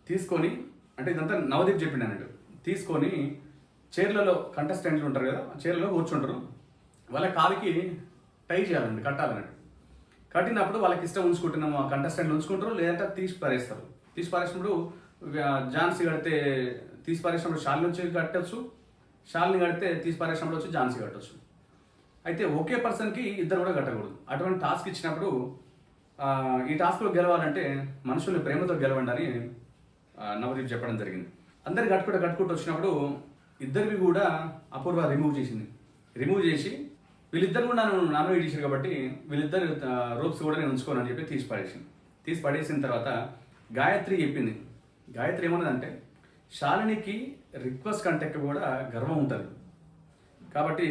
తీసుకొని, అంటే ఇదంతా నవదీప్ చెప్పిండు అన్నట్టు, తీసుకొని చైర్లలో కంటెస్టెంట్లు ఉంటారు కదా, చైర్లలో కూర్చుంటారు. వాళ్ళ కాలికి టై చేయాలండి, కట్టాలన్నట్టు. కట్టినప్పుడు వాళ్ళకి ఇష్టం ఉంచుకుంటున్నాము కంటెస్టెంట్లు ఉంచుకుంటారు, లేదంటే తీసి పారేస్తారు. తీసి పారేసినప్పుడు ఝాన్సీ కడితే తీసి పారేసినప్పుడు శాలిని వచ్చి కట్టచ్చు, శాలిని కడితే తీసి పారేసినప్పుడు వచ్చి ఝాన్సీ కట్టచ్చు. అయితే ఒకే పర్సన్కి ఇద్దరు కూడా కట్టకూడదు. అటువంటి టాస్క్ ఇచ్చినప్పుడు ఈ టాస్క్లో గెలవాలంటే మనుషుల్ని ప్రేమతో గెలవండి అని నవదీప్ చెప్పడం జరిగింది. అందరు కట్టుకుంటూ వచ్చినప్పుడు ఇద్దరివి కూడా అపూర్వ రిమూవ్ చేసి వీళ్ళిద్దరు కూడా నన్ను నామినేట్ చేశారు కాబట్టి వీళ్ళిద్దరు రోప్స్ కూడా నేను ఉంచుకోను అని చెప్పి తీసి పడేసిన తర్వాత గాయత్రి చెప్పింది. గాయత్రి ఏమన్నదంటే, శాలినికి రిక్వెస్ట్ కంటే కూడా గర్వం ఉంటుంది కాబట్టి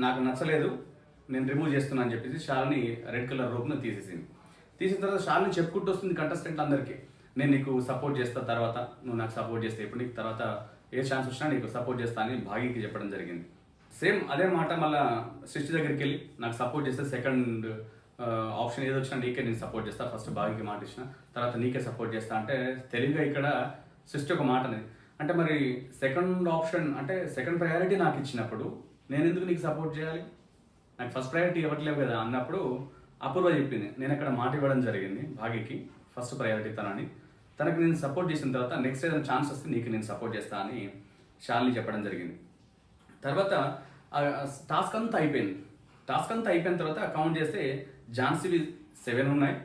నాకు నచ్చలేదు, నేను రిమూవ్ చేస్తున్నా అని చెప్పేసి శాలిని రెడ్ కలర్ రోప్ను తీసిన తర్వాత శాలిని చెప్పుకుంటూ వస్తుంది కంటెస్టెంట్ అందరికీ, నేను నీకు సపోర్ట్ చేస్తా, తర్వాత నువ్వు నాకు సపోర్ట్ చేస్తే ఇప్పుడు నీకు తర్వాత ఏ ఛాన్స్ వచ్చినా నీకు సపోర్ట్ చేస్తా అని భాగ్యకి చెప్పడం జరిగింది. సేమ్ అదే మాట మళ్ళీ సృష్టి దగ్గరికి వెళ్ళి నాకు సపోర్ట్ చేస్తే సెకండ్ ఆప్షన్ ఏదో వచ్చినా నీకే నేను సపోర్ట్ చేస్తా, ఫస్ట్ భాగ్యకి మాట ఇచ్చిన తర్వాత నీకే సపోర్ట్ చేస్తా అంటే తెలివిగా ఇక్కడ సృష్టి ఒక మాట అనేది. అంటే మరి సెకండ్ ఆప్షన్ అంటే సెకండ్ ప్రయారిటీ నాకు ఇచ్చినప్పుడు నేను ఎందుకు నీకు సపోర్ట్ చేయాలి, నాకు ఫస్ట్ ప్రయారిటీ ఇవ్వట్లేవు కదా అన్నప్పుడు అపూర్వ చెప్పింది, నేను అక్కడ మాట ఇవ్వడం జరిగింది భాగ్యకి, ఫస్ట్ ప్రయారిటీ తనని, తనకి నేను సపోర్ట్ చేసిన తర్వాత నెక్స్ట్ ఏదైనా ఛాన్స్ వస్తే నీకు నేను సపోర్ట్ చేస్తా అని శాలిని చెప్పడం జరిగింది. తర్వాత టాస్క్ అంతా అయిపోయిన తర్వాత కౌంట్ చేస్తే ఝాన్సీవి 7 ఉన్నాయి,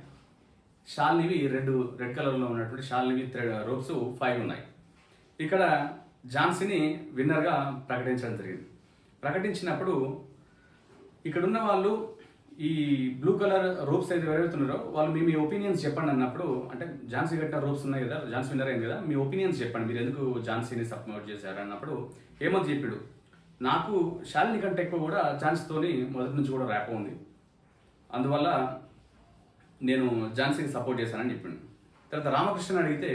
శాలినివి రెడ్ కలర్లో ఉన్నటువంటి శాలినివి రోప్స్ 5 ఉన్నాయి. ఇక్కడ ఝాన్సీని విన్నర్గా ప్రకటించడం జరిగింది. ప్రకటించినప్పుడు ఇక్కడున్న వాళ్ళు ఈ బ్లూ కలర్ రోప్స్ అయితే ఎవరైతున్నారో వాళ్ళు మీ ఒపీనియన్స్ చెప్పండి అన్నప్పుడు, అంటే ఝాన్సీ కట్టిన రోప్స్ ఉన్నాయి కదా, ఝాన్సీ విన్నర్ అయింది కదా, మీ ఒపీనియన్స్ చెప్పండి, మీరు ఎందుకు ఝాన్సీని సపోర్ట్ చేశారు అన్నప్పుడు హేమంత్ చెప్పాడు, నాకు శాలిని కంటే ఎక్కువ కూడా ఝాన్సీతోని మొదటి నుంచి కూడా ర్యాప్ ఉంది, అందువల్ల నేను ఝాన్సీని సపోర్ట్ చేశానని చెప్పిండు. తర్వాత రామకృష్ణ అడిగితే,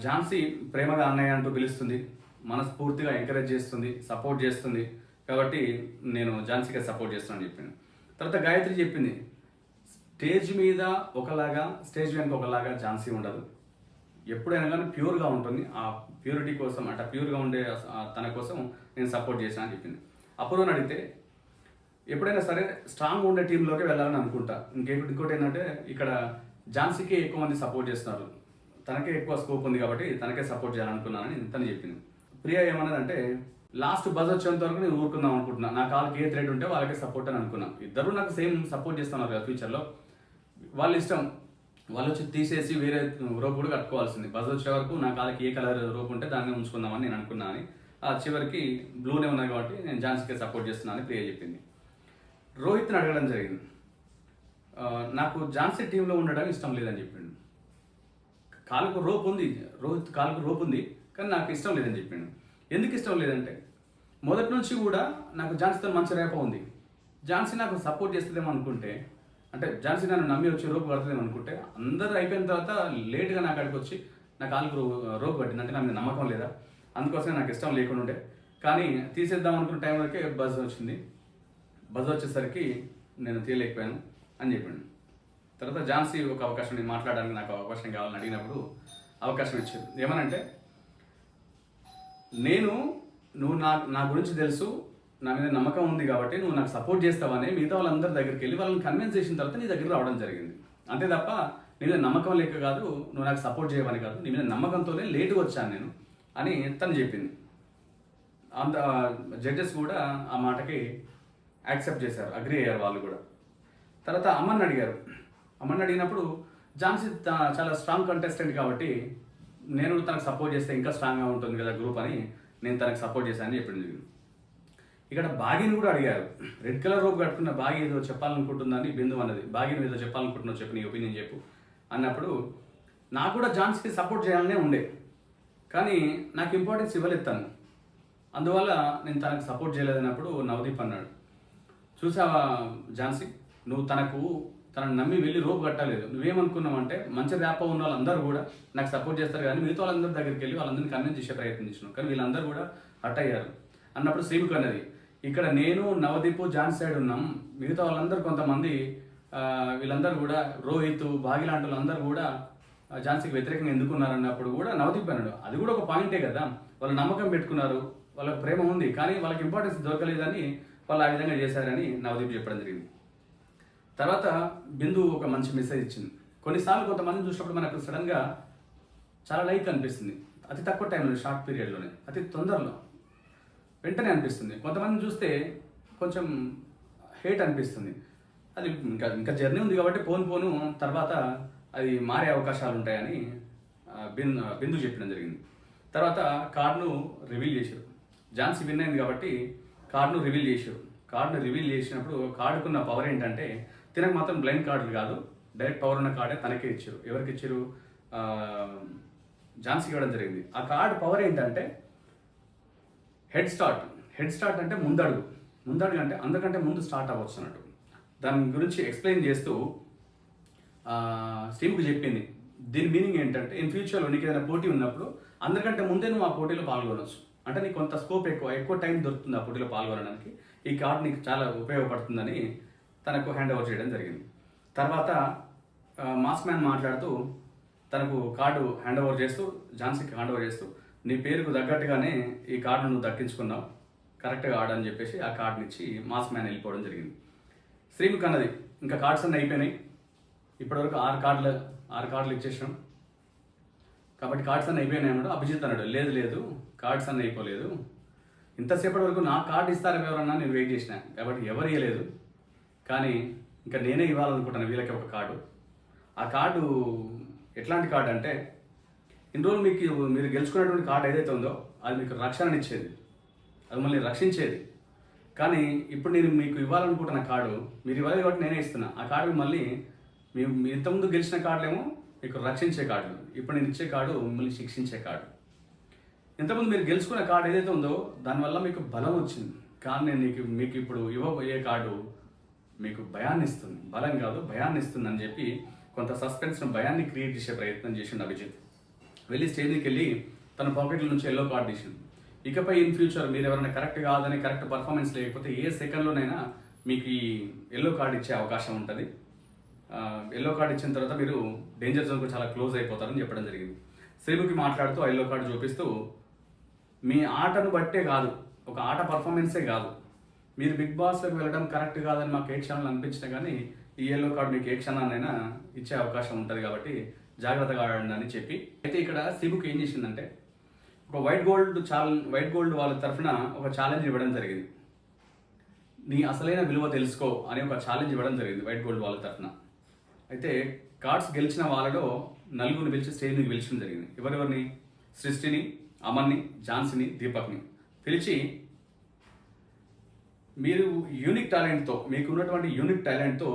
ఝాన్సీ ప్రేమగా అన్నయ్య అంటూ పిలుస్తుంది, మనస్ఫూర్తిగా ఎంకరేజ్ చేస్తుంది, సపోర్ట్ చేస్తుంది, కాబట్టి నేను ఝాన్సీగా సపోర్ట్ చేస్తానని చెప్పింది. తర్వాత గాయత్రి చెప్పింది, స్టేజ్ మీద ఒకలాగా స్టేజ్ వెనుక ఒకలాగా ఝాన్సీ ఉండదు, ఎప్పుడైనా కానీ ప్యూర్గా ఉంటుంది, ఆ ప్యూరిటీ కోసం అంటే ప్యూర్గా ఉండే తన కోసం నేను సపోర్ట్ చేశాను అని చెప్పింది. అపూర్వని అడిగితే, ఎప్పుడైనా సరే స్ట్రాంగ్ ఉండే టీంలోకి వెళ్ళాలని అనుకుంటా, ఇంకోటి ఏంటంటే ఇక్కడ ఝాన్సీకి ఎక్కువ మంది సపోర్ట్ చేస్తున్నారు, తనకే ఎక్కువ స్కోప్ ఉంది కాబట్టి తనకే సపోర్ట్ చేయాలనుకున్నానని తను చెప్పింది. ప్రియా ఏమన్నదంటే, లాస్ట్ బజ్ వచ్చేంత వరకు నేను ఊరుకుందాం అనుకుంటున్నా, నా కాళ్ళకి ఏ థ్రెడ్ ఉంటే వాళ్ళకే సపోర్ట్ అని అనుకున్నాను, ఇద్దరు నాకు సేమ్ సపోర్ట్ చేస్తున్నారు కదా ఫ్యూచర్లో, వాళ్ళ ఇష్టం, వాళ్ళు వచ్చి తీసేసి వేరే రోప్ కూడా కట్టుకోవాల్సింది, బజ్ వచ్చే వరకు నా కాళ్ళకి ఏ కలర్ రోప్ ఉంటే దాన్ని ఉంచుకుందామని నేను అనుకున్నాను అని, ఆ చివరికి బ్లూనే ఉన్నాయి కాబట్టి నేను ఝాన్సీకే సపోర్ట్ చేస్తున్నాను అని ప్రియా చెప్పింది. రోహిత్ని అడగడం జరిగింది, నాకు ఝాన్సీ టీంలో ఉండడం ఇష్టం లేదని చెప్పిండు, కాలుకు రోప్ ఉంది, రోహిత్ కాలుకు రోప్ ఉంది కానీ నాకు ఇష్టం లేదని చెప్పిండు. ఎందుకు ఇష్టం లేదంటే, మొదటి నుంచి కూడా నాకు ఝాన్సీతో మంచి రేప ఉంది, ఝాన్సీ నాకు సపోర్ట్ చేస్తుందేమో అనుకుంటే, అంటే ఝాన్సీ నన్ను నమ్మి వచ్చి రోప్ కడుతుందేమో అనుకుంటే, అందరూ అయిపోయిన తర్వాత లేట్గా నాకు అక్కడికి వచ్చి నా కాలుకు రోప్ కట్టింది, అంటే నాకు నమ్మకం లేదా, అందుకోసమే నాకు ఇష్టం లేకుండా ఉండే, కానీ తీసేద్దాం అనుకున్న టైం వరకే బజ్ వచ్చింది, బజ్ వచ్చేసరికి నేను తీయలేకపోయాను అని చెప్పిండు. తర్వాత ఝాన్సీ ఒక అవకాశం, నేను మాట్లాడడానికి నాకు అవకాశం కావాలని అడిగినప్పుడు అవకాశం ఇచ్చారు. ఏమనంటే, నువ్వు నా గురించి తెలుసు, నా మీద నమ్మకం ఉంది కాబట్టి నువ్వు నాకు సపోర్ట్ చేస్తావని మిగతా వాళ్ళందరి దగ్గరికి వెళ్ళి వాళ్ళని కన్విన్స్ చేసిన తర్వాత నీ దగ్గర రావడం జరిగింది. అంతే తప్ప నీ మీద నమ్మకం లేక కాదు, నువ్వు నాకు సపోర్ట్ చేయమని కాదు, నీ మీద నమ్మకంతోనే లేటుగా వచ్చాను నేను అని తను చెప్పింది. అంత జడ్జెస్ కూడా ఆ మాటకి యాక్సెప్ట్ చేశారు, అగ్రి అయ్యారు వాళ్ళు కూడా. తర్వాత అమ్మని అడిగారు. అమ్మని అడిగినప్పుడు ఝాన్సీ చాలా స్ట్రాంగ్ కంటెస్టెంట్ కాబట్టి నేను తనకు సపోర్ట్ చేస్తే ఇంకా స్ట్రాంగ్గా ఉంటుంది కదా గ్రూప్ అని నేను తనకు సపోర్ట్ చేశానని చెప్పింది. ఇక్కడ బాగిని కూడా అడిగారు. రెడ్ కలర్ రోప్ కట్టుకున్న బాగి ఏదో చెప్పాలనుకుంటుందని బిందు అన్నది. బాగిని ఏదో చెప్పాలనుకుంటున్నావు, చెప్పు నీ ఒపీనియన్ చెప్పు అన్నప్పుడు నాకు కూడా ఝాన్సీకి సపోర్ట్ చేయాలనే ఉండే, కానీ నాకు ఇంపార్టెన్స్ ఇవ్వలేదు తను, అందువల్ల నేను తనకు సపోర్ట్ చేయలేదన్నప్పుడు నవదీప్ అన్నాడు, చూసావా ఝాన్సీ, నువ్వు తనను నమ్మి వెళ్ళి రోప్ కట్టలేదు. నువ్వేమనుకున్నావంటే మంచి ర్యాప్ ఉన్న వాళ్ళందరూ కూడా నాకు సపోర్ట్ చేస్తారు కానీ మిగతా వాళ్ళందరి దగ్గరికి వెళ్ళి వాళ్ళందరినీ కన్విన్స్ చేసే ప్రయత్నించినావు, కానీ వీళ్ళందరూ కూడా హట్ అయ్యారు అన్నప్పుడు శ్రీముఖి అన్నది, ఇక్కడ నేను నవదీప్ ఝాన్సీ సైడ్ ఉన్నాం, మిగతా వాళ్ళందరూ కొంతమంది వీళ్ళందరూ కూడా రోహిత్ భాగి లాంటి వాళ్ళందరూ కూడా ఝాన్సీకి వ్యతిరేకంగా ఎందుకున్నారన్నప్పుడు కూడా నవదీప్ అన్నాడు, అది కూడా ఒక పాయింటే కదా, వాళ్ళు నమ్మకం పెట్టుకున్నారు, వాళ్ళకి ప్రేమ ఉంది, కానీ వాళ్ళకి ఇంపార్టెన్స్ దొరకలేదని వాళ్ళు ఆ విధంగా చేశారని నవదీప్ చెప్పడం జరిగింది. తర్వాత బిందు ఒక మంచి మెసేజ్ ఇచ్చింది. కొన్నిసార్లు కొంతమందిని చూసినప్పుడు మనకు సడన్గా చాలా లైక్ అనిపిస్తుంది, అతి తక్కువ టైంలో, షార్ట్ పీరియడ్లోనే, అతి తొందరలో వెంటనే అనిపిస్తుంది. కొంతమందిని చూస్తే కొంచెం హేట్ అనిపిస్తుంది. అది ఇంకా జర్నీ ఉంది కాబట్టి పోను తర్వాత అది మారే అవకాశాలు ఉంటాయని బిందు చెప్పడం జరిగింది. తర్వాత కార్డును రివీల్ చేశారు. ఝాన్సీ విన్ అయింది కాబట్టి కార్డును రివీల్ చేశారు. కార్డును రివీల్ చేసినప్పుడు కార్డుకున్న పవర్ ఏంటంటే, తినకు మాత్రం బ్లైండ్ కార్డులు కాదు, డైరెక్ట్ పవర్ ఉన్న కార్డే తనకే ఇచ్చారు. ఎవరికి ఇచ్చారు? ఝాన్సీకి ఇవ్వడం జరిగింది. ఆ కార్డు పవర్ ఏంటంటే హెడ్ స్టార్ట్ అంటే ముందడుగు అంటే అందరికంటే ముందు స్టార్ట్ అవ్వచ్చు అన్నట్టు. దాని గురించి ఎక్స్ప్లెయిన్ చేస్తూ స్టీమ్కి చెప్పింది. దీని మీనింగ్ ఏంటంటే, ఇన్ ఫ్యూచర్లో నీకు ఏదైనా పోటీ ఉన్నప్పుడు అందరికంటే ముందే నువ్వు ఆ పోటీలో పాల్గొనవచ్చు, అంటే నీకు కొంత స్కోప్ ఎక్కువ టైం దొరుకుతుంది ఆ పోటీలో పాల్గొనడానికి. ఈ కార్డు నీకు చాలా ఉపయోగపడుతుందని తనకు హ్యాండ్ ఓవర్ చేయడం జరిగింది. తర్వాత మాస్ మ్యాన్ మాట్లాడుతూ తనకు కార్డు హ్యాండ్ ఓవర్ చేస్తూ, ఝాన్సీకి హ్యాండ్ ఓవర్ చేస్తూ, నీ పేరుకు తగ్గట్టుగానే ఈ కార్డును నువ్వు దక్కించుకున్నావు, కరెక్ట్గా ఆడని చెప్పేసి ఆ కార్డుని ఇచ్చి మాస్ మ్యాన్ వెళ్ళిపోవడం జరిగింది. శ్రీముఖి అన్నది, ఇంకా కార్డ్స్ అన్నీ అయిపోయినాయి, ఇప్పటివరకు 6 కార్డులు ఇచ్చేసాం కాబట్టి కార్డ్స్ అన్నీ అయిపోయినాయి అన్నాడు. అభిజిత్ అన్నాడు, లేదు కార్డ్స్ అన్నీ అయిపోలేదు, ఇంతసేపటి వరకు నా కార్డు ఇస్తారని ఎవరన్నా నేను వెయిట్ చేసిన, కాబట్టి ఎవరు ఇవ్వలేదు, కానీ ఇంకా నేనే ఇవ్వాలనుకుంటాను వీళ్ళకి ఒక కార్డు. ఆ కార్డు ఎట్లాంటి కార్డు అంటే, ఇన్ని రోజులు మీరు గెలుచుకున్నటువంటి కార్డు ఏదైతే ఉందో అది మీకు రక్షణనిచ్చేది, అది మళ్ళీ రక్షించేది. కానీ ఇప్పుడు నేను మీకు ఇవ్వాలనుకుంటున్న కార్డు మీరు ఇవ్వాలి కాబట్టి నేనే ఇస్తున్నా. ఆ కార్డు మళ్ళీ మీ ఇంతకుముందు గెలిచిన కార్డులేమో మీకు రక్షించే కార్డు, ఇప్పుడు నేను ఇచ్చే కార్డు మిమ్మల్ని శిక్షించే కార్డు. ఇంతకుముంది మీరు గెలుచుకున్న కార్డు ఏదైతే ఉందో దానివల్ల మీకు బలం వచ్చింది, కానీ నేను మీకు ఇప్పుడు ఇవ్వబోయే కార్డు మీకు భయాన్ని ఇస్తుంది, బలం కాదు భయాన్ని ఇస్తుంది అని చెప్పి కొంత సస్పెన్స్ను, భయాన్ని క్రియేట్ చేసే ప్రయత్నం చేసిండు అభిజిత్. వెళ్ళి స్టేజ్కి వెళ్ళి తన పాకెట్ల నుంచి ఎల్లో కార్డు తీసిండు. ఇకపై ఇన్ ఫ్యూచర్ మీరు ఎవరైనా కరెక్ట్ కాదని, కరెక్ట్ పర్ఫార్మెన్స్ లేకపోతే ఏ సెకండ్లోనైనా మీకు ఈ ఎల్లో కార్డు ఇచ్చే అవకాశం ఉంటుంది. ఎల్లో కార్డు ఇచ్చిన తర్వాత మీరు డేంజర్ జోన్కు చాలా క్లోజ్ అయిపోతారని చెప్పడం జరిగింది. శ్రీముఖి మాట్లాడుతూ ఆ ఎల్లో కార్డు చూపిస్తూ, మీ ఆటను బట్టే కాదు, ఒక ఆట పర్ఫార్మెన్సే కాదు, మీరు బిగ్ బాస్లోకి వెళ్ళడం కరెక్ట్ కాదని మాకు ఏ క్షణాలు అనిపించినా కానీ ఈ ఎల్లో కార్డు మీకు ఏ క్షణాన్నైనా ఇచ్చే అవకాశం ఉంటుంది కాబట్టి జాగ్రత్తగా ఆడండి అని చెప్పి, అయితే ఇక్కడ శ్రీముఖి ఏం చేసిందంటే, ఒక వైట్ గోల్డ్ వాళ్ళ తరఫున ఒక ఛాలెంజ్ ఇవ్వడం జరిగింది. నీ అసలైన విలువ తెలుసుకో అని ఒక ఛాలెంజ్ ఇవ్వడం జరిగింది వైట్ గోల్డ్ వాళ్ళ తరఫున. అయితే కార్డ్స్ గెలిచిన వాళ్ళలో 4 పిలిచి స్టేజ్ మీద పిలిచడం జరిగింది. ఎవరెవరిని? సృష్టిని, అమన్ని, ఝాన్సీని, దీపక్ని పిలిచి, మీరు యూనిక్ టాలెంట్తో, మీకు ఉన్నటువంటి యూనిక్ టాలెంట్తో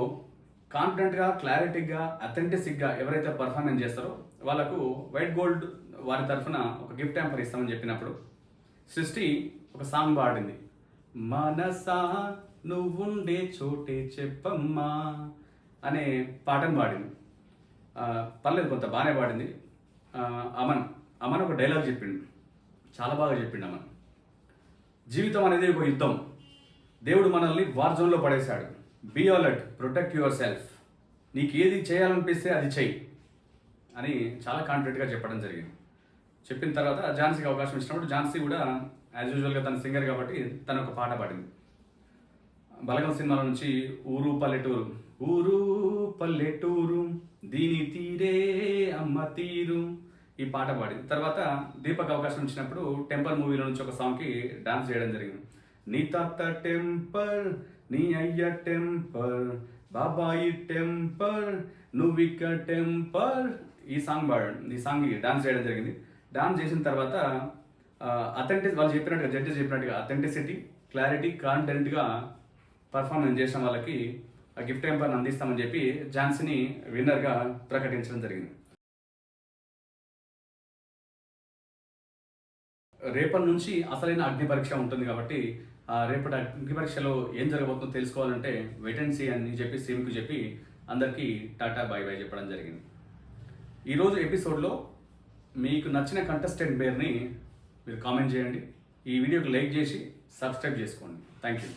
కాన్ఫిడెంట్గా, క్లారిటీగా, అథెంటిసిక్గా ఎవరైతే పర్ఫార్మెన్స్ చేస్తారో వాళ్ళకు వైట్ గోల్డ్ వారి తరఫున ఒక గిఫ్ట్ హ్యాంపర్ ఇస్తామని చెప్పినప్పుడు సృష్టి ఒక సాంగ్ పాడింది. మనసా నువ్వుండే చోటే చెప్పమ్మా అనే పాటను పాడింది. పర్లేదు, కొంత బాగానే పాడింది. అమన్ ఒక డైలాగ్ చెప్పిండు, చాలా బాగా చెప్పిండు అమన్. జీవితం అనేది ఒక యుద్ధం, దేవుడు మనల్ని వార్ జోన్లో పడేశాడు. Be alert, protect yourself. నీకు ఏది చేయాలనిపిస్తే అది చెయ్యి అని చాలా కాన్ఫిడెంట్గా చెప్పడం జరిగింది. చెప్పిన తర్వాత ఝాన్సీకి అవకాశం ఇచ్చినప్పుడు ఝాన్సీ కూడా యాజ్ యూజువల్గా తన సింగర్ కాబట్టి తను ఒక పాట పాడింది. బలగం సినిమాల నుంచి ఊరు పల్లెటూరు, ఊరు పల్లెటూరు దీని తీరే అమ్మ తీరు, ఈ పాట పాడింది. తర్వాత దీపక్ అవకాశం ఇచ్చినప్పుడు టెంపర్ మూవీలో నుంచి ఒక సాంగ్కి డాన్స్ చేయడం జరిగింది. నీ తాత టెంపర్, నీ అయ్య టెంపర్, బాబాయి టెంపర్, నువ్విక టెంపర్, ఈ సాంగ్కి డాన్స్ చేయడం జరిగింది. డాన్స్ చేసిన తర్వాత వాళ్ళు చెప్పినట్టుగా జడ్జెస్ చెప్పినట్టుగా అథెంటిసిటీ, క్లారిటీ, కాన్ఫిడెంట్గా పర్ఫార్మెన్స్ చేసిన వాళ్ళకి ఆ గిఫ్ట్ టెంపర్ని అందిస్తామని చెప్పి ఝాన్సీని విన్నర్గా ప్రకటించడం జరిగింది. రేపటి నుంచి అసలైన అగ్ని పరీక్ష ఉంటుంది కాబట్టి రేపటి అగ్ని పరీక్షలో ఏం జరగబోతుందో తెలుసుకోవాలంటే వెయిట్ అండ్ సీ అని చెప్పి సీమ్కి చెప్పి అందరికీ టాటా బై బై చెప్పడం జరిగింది. ఈరోజు ఎపిసోడ్లో మీకు నచ్చిన కంటెస్టెంట్ పేరుని మీరు కామెంట్ చేయండి. ఈ వీడియోకి లైక్ చేసి సబ్స్క్రైబ్ చేసుకోండి. Thank you.